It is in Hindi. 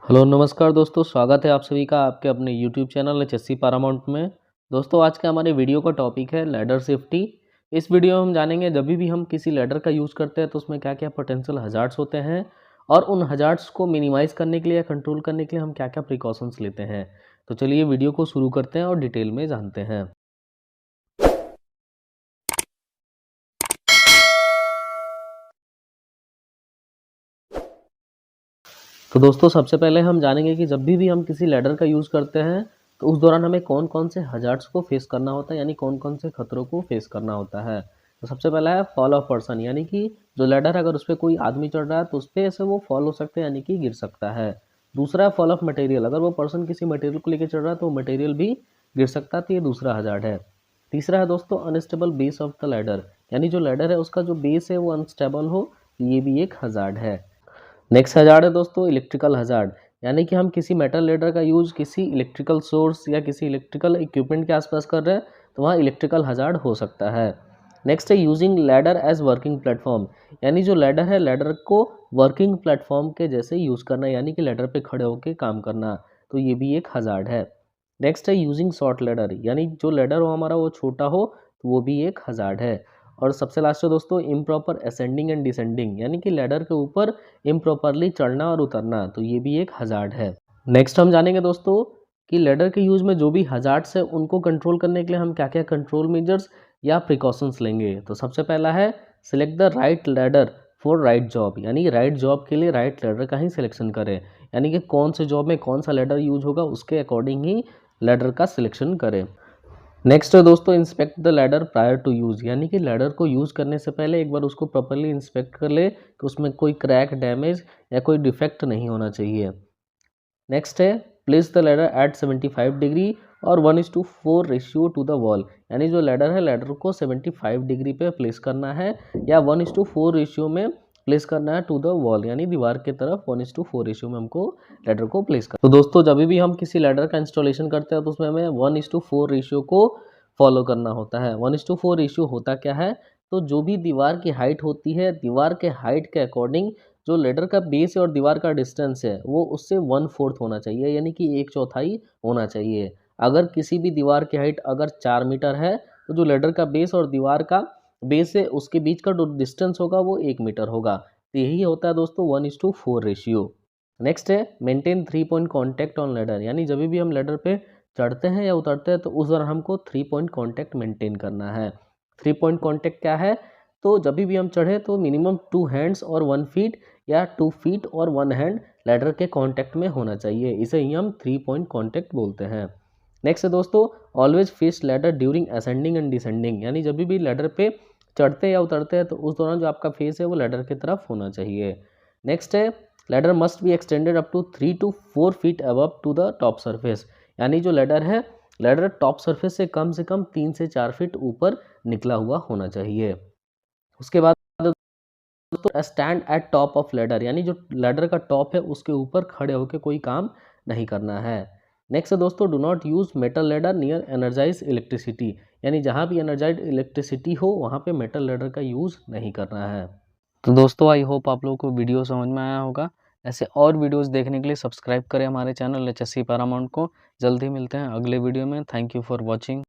हेलो नमस्कार दोस्तों, स्वागत है आप सभी का आपके अपने यूट्यूब चैनल एचएससी पैरामाउंट में। दोस्तों आज के हमारे वीडियो का टॉपिक है लैडर सेफ्टी। इस वीडियो में हम जानेंगे जब भी हम किसी लैडर का यूज़ करते हैं तो उसमें क्या क्या पोटेंशियल हजार्ड्स होते हैं और उन हजार्ड्स को मिनिमाइज़ करने के लिए या कंट्रोल करने के लिए हम क्या क्या प्रिकॉशंस लेते हैं। तो चलिए वीडियो को शुरू करते हैं और डिटेल में जानते हैं। तो दोस्तों सबसे पहले हम जानेंगे कि जब भी हम किसी लैडर का यूज़ करते हैं तो उस दौरान हमें कौन कौन से हजार्ड्स को फेस करना होता है, यानी कौन कौन से खतरों को फेस करना होता है। तो सबसे पहला है फॉल ऑफ पर्सन, यानी कि जो लैडर अगर उस पर कोई आदमी चढ़ रहा है तो उस पर ऐसे वो फॉल हो सकते हैं, यानी कि गिर सकता है। दूसरा है फॉल ऑफ मटेरियल, अगर वो पर्सन किसी मटेरियल को लेकर चढ़ रहा है तो मटेरियल भी गिर सकता है, तो ये दूसरा हजार्ड है। तीसरा है दोस्तों unstable base of the ladder, यानी जो लैडर है उसका जो बेस है वो अनस्टेबल हो, तो ये भी एक हजार्ड है। नेक्स्ट हजार्ड है दोस्तों इलेक्ट्रिकल हजार्ड, यानी कि हम किसी मेटल लेडर का यूज किसी इलेक्ट्रिकल सोर्स या किसी इलेक्ट्रिकल इक्विपमेंट के आसपास कर रहे हैं तो वहाँ इलेक्ट्रिकल हजार्ड हो सकता है। नेक्स्ट है using ladder as working platform, यानी जो लैडर है लैडर को वर्किंग प्लेटफॉर्म के जैसे यूज़ करना, यानी कि लैडर पे खड़े होकर काम करना, तो ये भी एक हजार्ड है। नेक्स्ट है यूजिंग शॉर्ट लैडर, यानी जो लैडर हो हमारा वो छोटा हो तो वो भी एक हजार्ड है। और सबसे लास्ट है दोस्तों इम्प्रॉपर असेंडिंग एंड डिसेंडिंग, यानी कि लैडर के ऊपर इम्प्रॉपरली चढ़ना और उतरना, तो ये भी एक हजार्ड है। नेक्स्ट हम जानेंगे दोस्तों कि लैडर के यूज़ में जो भी हजार्ड्स है उनको कंट्रोल करने के लिए हम क्या क्या कंट्रोल मेजर्स या प्रिकॉशंस लेंगे। तो सबसे पहला है select the right ladder for right job, यानी राइट जॉब के लिए राइट लैडर का ही सिलेक्शन करें, यानी कि कौन से जॉब में कौन सा लैडर यूज होगा उसके अकॉर्डिंग ही लैडर का सिलेक्शन करें। नेक्स्ट है दोस्तों inspect the ladder prior to use, यानी कि लैडर को यूज़ करने से पहले एक बार उसको प्रॉपर्ली इंस्पेक्ट कर ले कि उसमें कोई क्रैक डैमेज या कोई डिफेक्ट नहीं होना चाहिए। नेक्स्ट है place the ladder at 75 degree और 1:4 रेशियो टू द वॉल, यानी जो लैडर है लैडर को 75 डिग्री पे प्लेस करना है या 1:4 रेशियो में प्लेस करना है टू द वॉल, यानी दीवार की तरफ 1:4 रेशियो में हमको लैडर को प्लेस करना। तो दोस्तों जब भी हम किसी लैडर का इंस्टॉलेशन करते हैं तो उसमें हमें 1:4 रेशियो को फॉलो करना होता है। 1:4 रेशियो होता क्या है, तो जो भी दीवार की हाइट होती है दीवार के हाइट के अकॉर्डिंग जो लेडर का बेस है और दीवार का डिस्टेंस है वो उससे 1/4 होना चाहिए, यानी कि 1/4 होना चाहिए। अगर किसी भी दीवार की हाइट अगर 4 मीटर है तो जो लेडर का बेस और दीवार का बेस है उसके बीच का जो डिस्टेंस होगा वो 1 मीटर होगा। तो यही होता है दोस्तों 1:4 रेशियो। नेक्स्ट है maintain 3 point contact on ladder, यानी जब भी हम लेडर पे चढ़ते हैं या उतरते हैं तो उस दौरान हमको 3 पॉइंट कॉन्टैक्ट मेंटेन करना है। 3 पॉइंट कॉन्टैक्ट क्या है, तो जब भी हम चढ़े तो मिनिमम 2 हैंड्स और 1 फीट या 2 फीट और 1 हैंड लैडर के कांटेक्ट में होना चाहिए, इसे ही हम 3 पॉइंट कांटेक्ट बोलते हैं। नेक्स्ट है दोस्तों always face ladder during ascending and descending, यानी जब भी लैडर पे चढ़ते या उतरते हैं तो उस दौरान जो आपका फेस है वो लैडर की तरफ होना चाहिए। नेक्स्ट है ladder must be extended up to 3 to 4 feet above to the top surface, यानी जो लैडर है लैडर टॉप सरफेस से कम 3 से 4 फीट ऊपर निकला हुआ होना चाहिए। उसके बाद तो stand at top of ladder, यानी जो लैडर का टॉप है उसके ऊपर खड़े होकर कोई काम नहीं करना है। नेक्स्ट है दोस्तों do not use metal ladder near energize electricity, यानी जहाँ भी एनर्जाइज इलेक्ट्रिसिटी हो वहाँ पे मेटल लैडर का यूज़ नहीं करना है। तो दोस्तों आई होप आप लोगों को वीडियो समझ में आया होगा। ऐसे और वीडियोस देखने के लिए सब्सक्राइब करें हमारे चैनल एचएससी पैरामाउंट को। जल्दी मिलते हैं अगले वीडियो में। Thank you for watching.